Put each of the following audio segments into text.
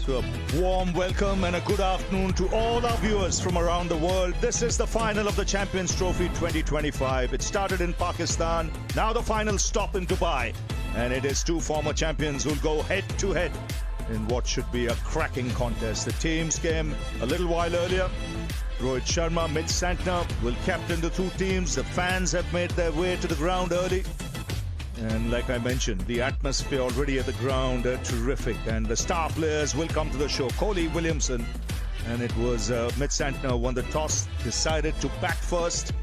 So a warm welcome and a good afternoon to all our viewers from around the world. This is the final of the Champions Trophy 2025. It started in Pakistan, now the final stop in Dubai. And it is two former champions who'll go head to head in what should be a cracking contest. The teams came a little while earlier. Rohit Sharma, Mitch Santner will captain the two teams. The fans have made their way to the ground early. And like I mentioned, the atmosphere already at the ground terrific. And the star players will come to the show. Kohli, Williamson, and it was Mitch Santner won the toss, decided to bat first.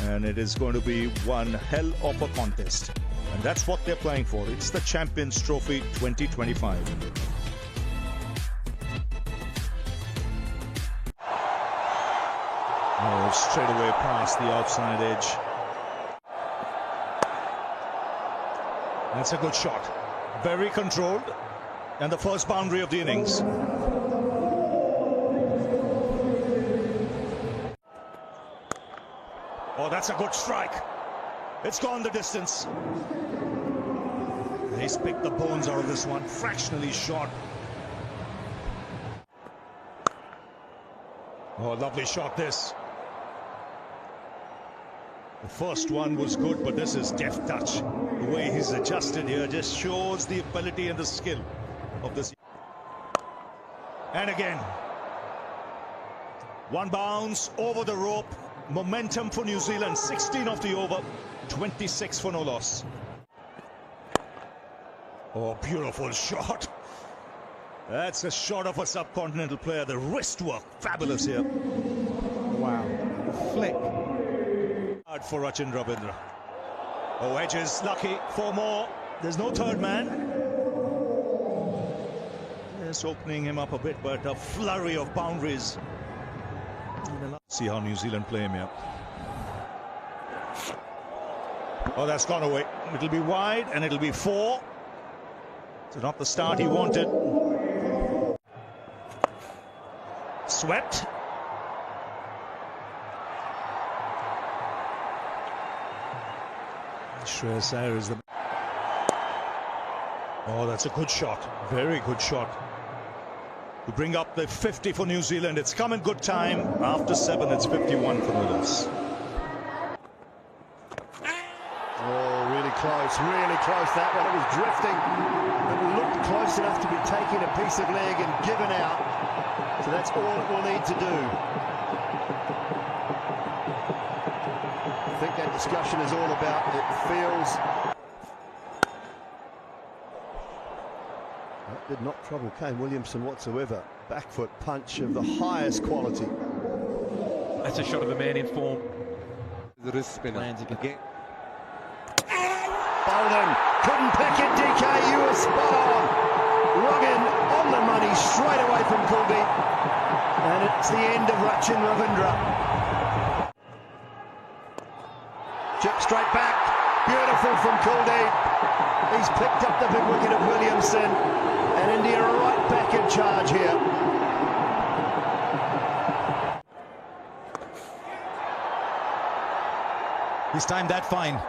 And it is going to be one hell of a contest. And that's what they're playing for. It's the Champions Trophy 2025. Oh, straight away past the outside edge. That's a good shot. Very controlled. And the first boundary of the innings. Oh, that's a good strike. It's gone the distance. He's picked the bones out of this one. Fractionally short. Oh, lovely shot this. The first one was good, but this is deft touch. The way he's adjusted here just shows the ability and the skill of this. And again, one bounce over the rope. Momentum for New Zealand. 16 off the over, 26 for no loss. Oh, beautiful shot. That's a shot of a subcontinental player. The wrist work, fabulous here. Wow, the flick. Hard for Rachin Ravindra. Oh, Edges lucky for more. There's no third man. Just opening him up a bit, but a flurry of boundaries. See how New Zealand play him here. Oh, that's gone away. It'll be wide and it'll be 4. So not the start he wanted. Swept. Shreyas Iyer is the... Oh, that's a good shot. Very good shot. To bring up the 50 for New Zealand. It's come in good time. After 7, it's 51 for no loss. Oh, really close that one. It was drifting, but it looked close enough to be taking a piece of leg and given out. So that's all it will need to do. I think that discussion is all about it feels. That did not trouble Kane Williamson whatsoever. Back foot punch of the highest quality. That's a shot of a man in form. The wrist spinner. Lands again. Bolden couldn't pick it. DK, you were spot on. Ruggin on the money straight away from Kuldeep. And it's the end of Rachin Ravindra. Chip straight back. Beautiful from Kuldeep. He's picked up the big wicket of Williamson. And India are right back in charge here. He's timed that fine.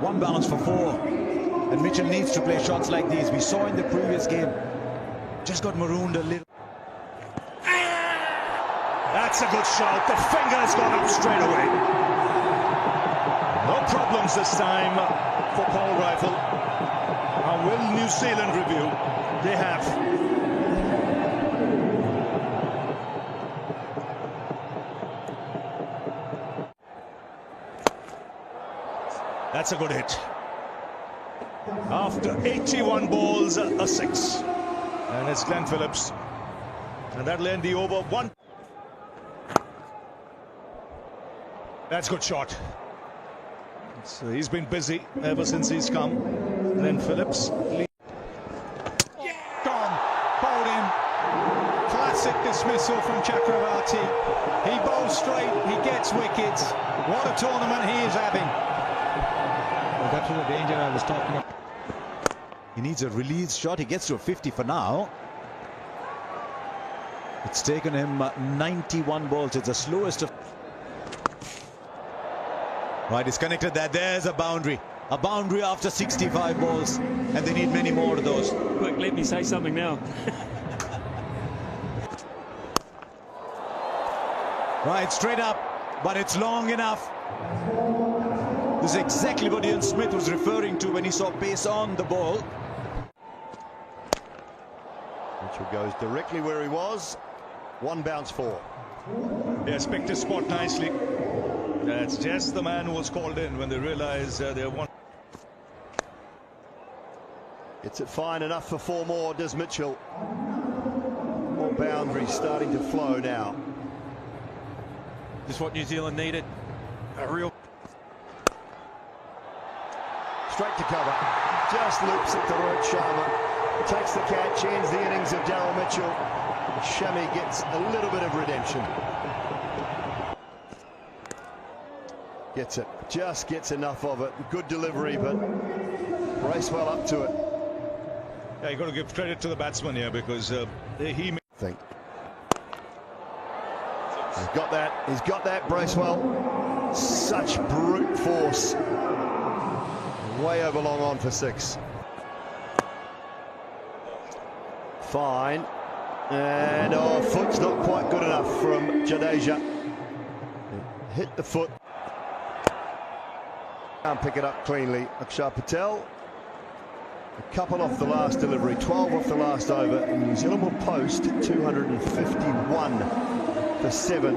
One bounce for 4. And Mitchell needs to play shots like these. We saw in the previous game. Just got marooned a little. That's a good shot. The finger's gone up straight away. No problems this time for Paul Reiffel. How will New Zealand review? They have. That's a good hit. After 81 balls, a 6. And it's Glenn Phillips. And that'll end the over 1. That's a good shot. So he's been busy ever since he's come. Glenn Phillips. Gone. Bowled in. Classic dismissal from Chakravarti. He bowls straight. He gets wickets. What a tournament he is having. Well, that's the danger I was talking about. He needs a release shot. He gets to a 50 for now. It's taken him 91 balls. It's the slowest of... Right, he's connected that. There's a boundary. A boundary after 65 balls. And they need many more of those. Quick, let me say something now. Right, straight up, but it's long enough. This is exactly what Ian Smith was referring to when he saw pace on the ball. Mitchell goes directly where he was. One bounce four. Yes, picked his spot nicely. That's just the man who was called in when they realized they're one. Gets it fine enough for four more, does Mitchell. More boundaries starting to flow now. Just what New Zealand needed. A real... Straight to cover. Just loops it to Rohit Sharma. Takes the catch, ends the innings of Daryl Mitchell. Shami gets a little bit of redemption. Gets it. Just gets enough of it. Good delivery, but Bracewell up to it. Yeah, you got to give credit to the batsman here because he... Think. He's got that. He's got that, Bracewell. Such brute force. Way over long on for six. Fine. And oh, foot's not quite good enough from Jadeja. Hit the foot. Can't pick it up cleanly. Akshar Patel. A couple off the last delivery, 12 off the last over, and New Zealand will post 251 for 7.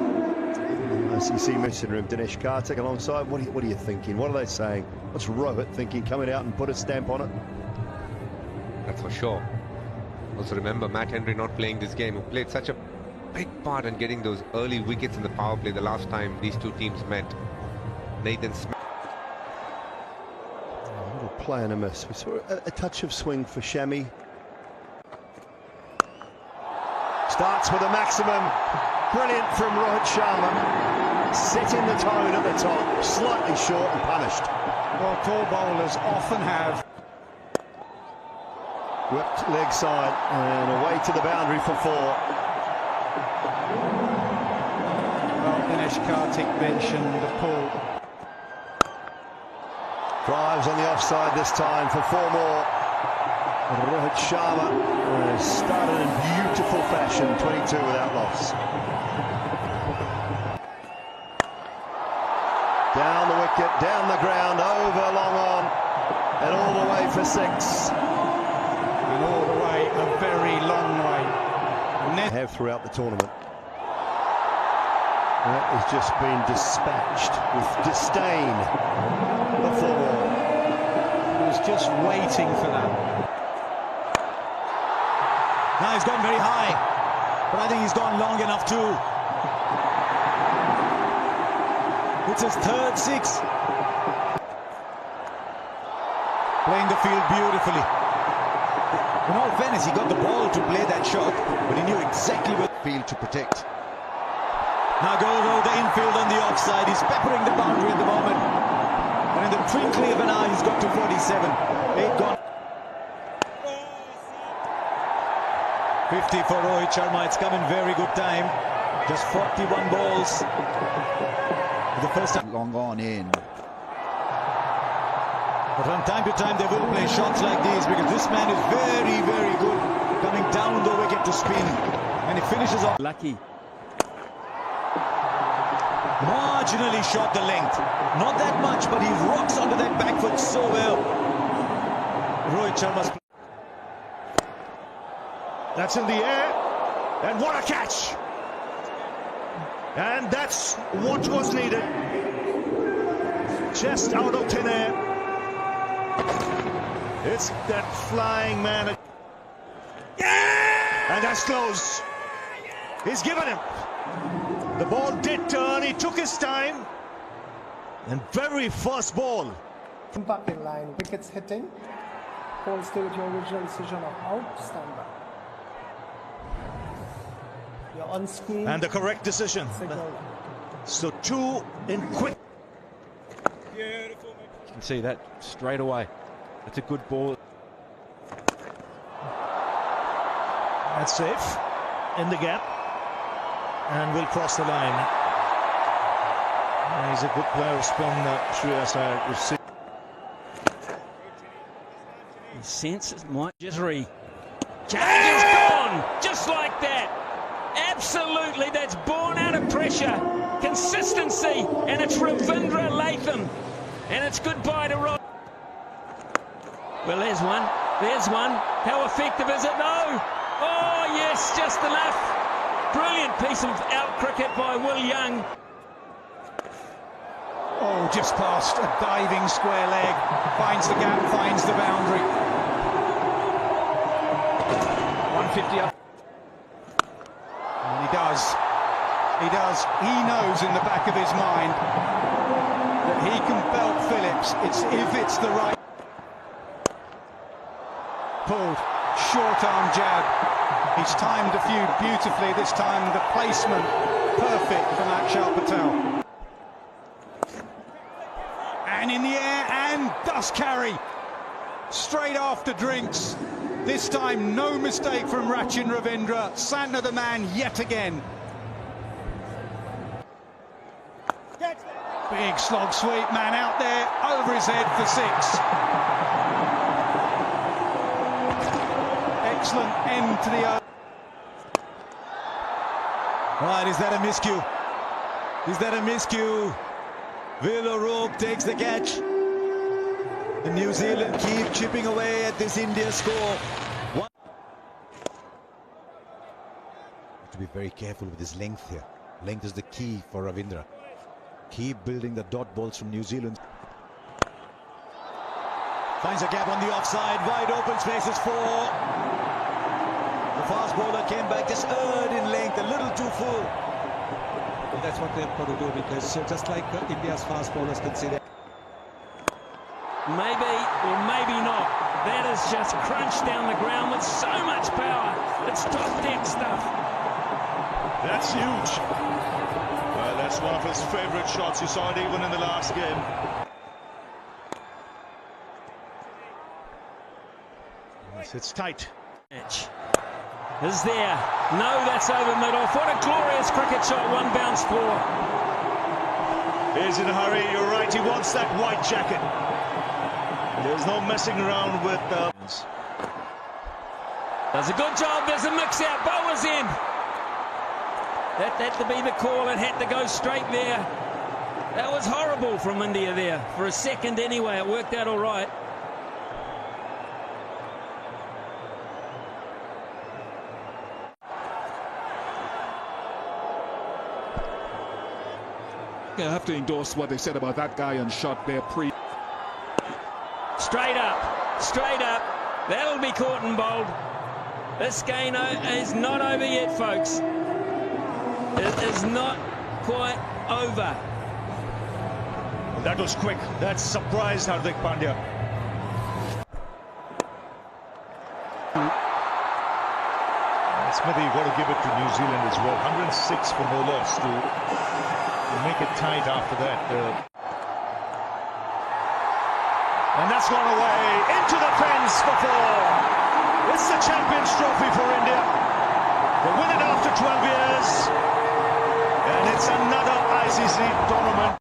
ICC messaging room, Dinesh Karthik alongside. What are you thinking? What are they saying? What's Rohit thinking? Coming out and put a stamp on it? That's for sure. Also remember Matt Henry not playing this game, who played such a big part in getting those early wickets in the power play the last time these two teams met. Nathan Smith. A little play and a miss. We saw a touch of swing for Shami. Starts with a maximum. Brilliant from Rohit Sharma. Setting the tone at the top. Slightly short and punished. Well, tall bowlers often have. Whipped leg side and away to the boundary for 4. Well, Dinesh Karthik mentioned the pull. Drives on the offside this time for 4 more. Rohit Sharma started in beautiful fashion, 22 without loss. Down the wicket, down the ground, over long on, and all the way for 6. And all the way, a very long way. Have throughout the tournament. That has just been dispatched with disdain before. He was just waiting for that. Now he's gone very high, but I think he's gone long enough too. It's his third 6. Playing the field beautifully. In all fairness, he got the ball to play that shot, but he knew exactly what field to protect. Now goes over the infield on the offside. He's peppering the boundary at the moment. And in the twinkling of an eye, he's got to 47. 8 gone. 50 for Rohit Sharma. It's come in very good time. Just 41 balls. The first time long on in. But from time to time they will play shots like these because this man is very, very good coming down the wicket to spin. And he finishes off. Lucky. Marginally short the length. Not that much, but he rocks onto that back foot so well. Rohit Sharma's. That's in the air, and what a catch! And that's what was needed. Just out of thin air. It's that flying man. Yeah! And that's close. He's given him. The ball did turn, he took his time. And very first ball. Back in line, wickets hitting. Ball still with your original decision of out, stand back. You're on screen. And the correct decision. Signal. So 2 in quick. You can see that straight away. That's a good ball. That's safe. In the gap. And will cross the line. He's a good player of spin, Shreyas. I see. Senses Mike Jittery. Charge is gone! Just like that! Absolutely, that's born out of pressure. see, and it's Ravindra Latham, and it's goodbye to Rod. Well, there's one. There's one. How effective is it? No. Oh, yes, just enough. Brilliant piece of out cricket by Will Young. Oh, just past a diving square leg. Finds the gap, finds the boundary. 150 up. And he does. He does. He knows in the back of his mind that he can belt Phillips. If it's the right. Pulled. Short arm jab. He's timed a few beautifully. This time the placement perfect from Akshar Patel. And in the air, and does carry. Straight after drinks. This time no mistake from Rachin Ravindra. Santner the man yet again. Big slog sweep, man out there, over his head for 6. Excellent end to the over. Right, is that a miscue? Is that a miscue? Will O'Rourke takes the catch. And New Zealand keep chipping away at this India score. To be very careful with his length here. Length is the key for Ravindra. Keep building the dot balls from New Zealand. Finds a gap on the offside. Wide open spaces for. The fast bowler came back, just erred in length, a little too full. That's what they've got to do, because just like India's fast bowlers can see that. Maybe or maybe not. That is just crunched down the ground with so much power. It's top deck stuff. That's huge. Well, that's one of his favourite shots. You saw it even in the last game. Yes, it's tight. Is there? No, that's over mid-off. What a glorious cricket shot, one bounce for. He's in a hurry, you're right, he wants that white jacket. There's no messing around with... Does a good job, there's a mix-out, Bower's in. That had to be the call, it had to go straight there. That was horrible from India there. For a second anyway, it worked out all right. I have to endorse what they said about that guy on shot there pre. Straight up, straight up. That'll be caught and bowled. This game is not over yet, folks. It is not quite over. That was quick. That surprised Hardik Pandya. Smithy, you've got to give it to New Zealand as well. 106 for no loss to make it tight after that. And that's gone away into the fence for 4. It's the Champions Trophy for India. They win it after 12 years. And it's another ICC tournament.